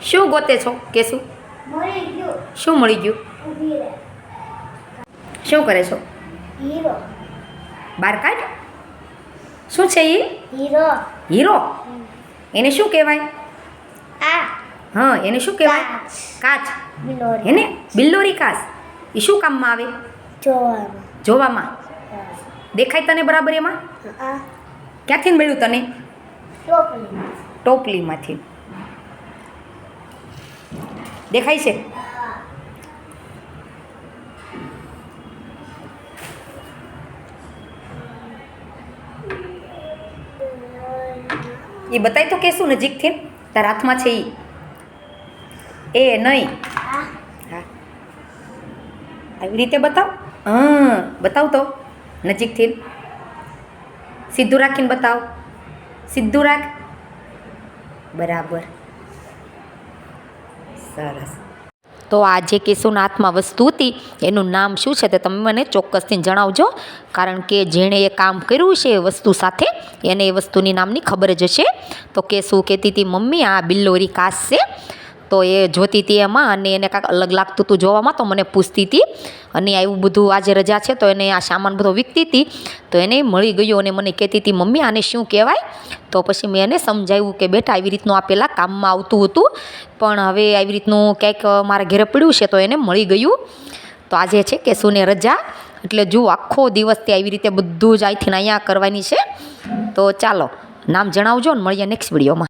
શું ગોતે છો કેશું? શું મળી ગયું? શું કરે છો? હીરો. બાર કાઢ. શું છે એ? હીરો. હીરો. એને શું કહેવાય? આ હા, એને શું કહેવાય? કાચ. કાચ. બિલોરી. એને બિલ્લોરી કાચ. એ શું કામમાં આવે? જોવામાં. જોવામાં. દેખાય તને બરાબર એમાં? આ ક્યાંથી મળ્યું તને? ટોપલી. ટોપલીમાંથી. દેખાય છે? એ બતાય તો કેશું નજીકથી તારા હાથમાં છે એ નહીં. આ હા, આવી રીતે બતાવ. બતાવ તો નજીકથી. સીધું રાખીને બતાવ. સીધું રાખ. બરાબર. સરસ. તો આ જે કેશુના હાથમાં વસ્તુ હતી એનું નામ શું છે તે તમે મને ચોક્કસથી જણાવજો, કારણ કે જેણે એ કામ કર્યું છે એ વસ્તુ સાથે એને એ વસ્તુની નામની ખબર જ હશે. તો કેશુ કહેતી હતી મમ્મી આ બિલ્લોરી કાચ છે. તો એ જોતી હતી એમાં અને એને કાંઈક અલગ લાગતું હતું જોવામાં, તો મને પૂછતી હતી. અને એવું બધું આજે રજા છે તો એને આ સામાન બધો વીકતી હતી તો એને મળી ગયો અને મને કહેતી હતી મમ્મી આને શું કહેવાય? તો પછી મેં એને સમજાવ્યું કે બેટા આવી રીતનું આ પહેલાં કામમાં આવતું હતું પણ હવે આવી રીતનું ક્યાંક મારા ઘરે પડ્યું છે તો એને મળી ગયું. તો આજે છે કેશુને રજા, એટલે જુઓ આખો દિવસ તે આવી રીતે બધું જ અહીંથી અહીંયા કરવાની છે. તો ચાલો નામ જણાવજો ને મળીએ નેક્સ્ટ વિડીયોમાં.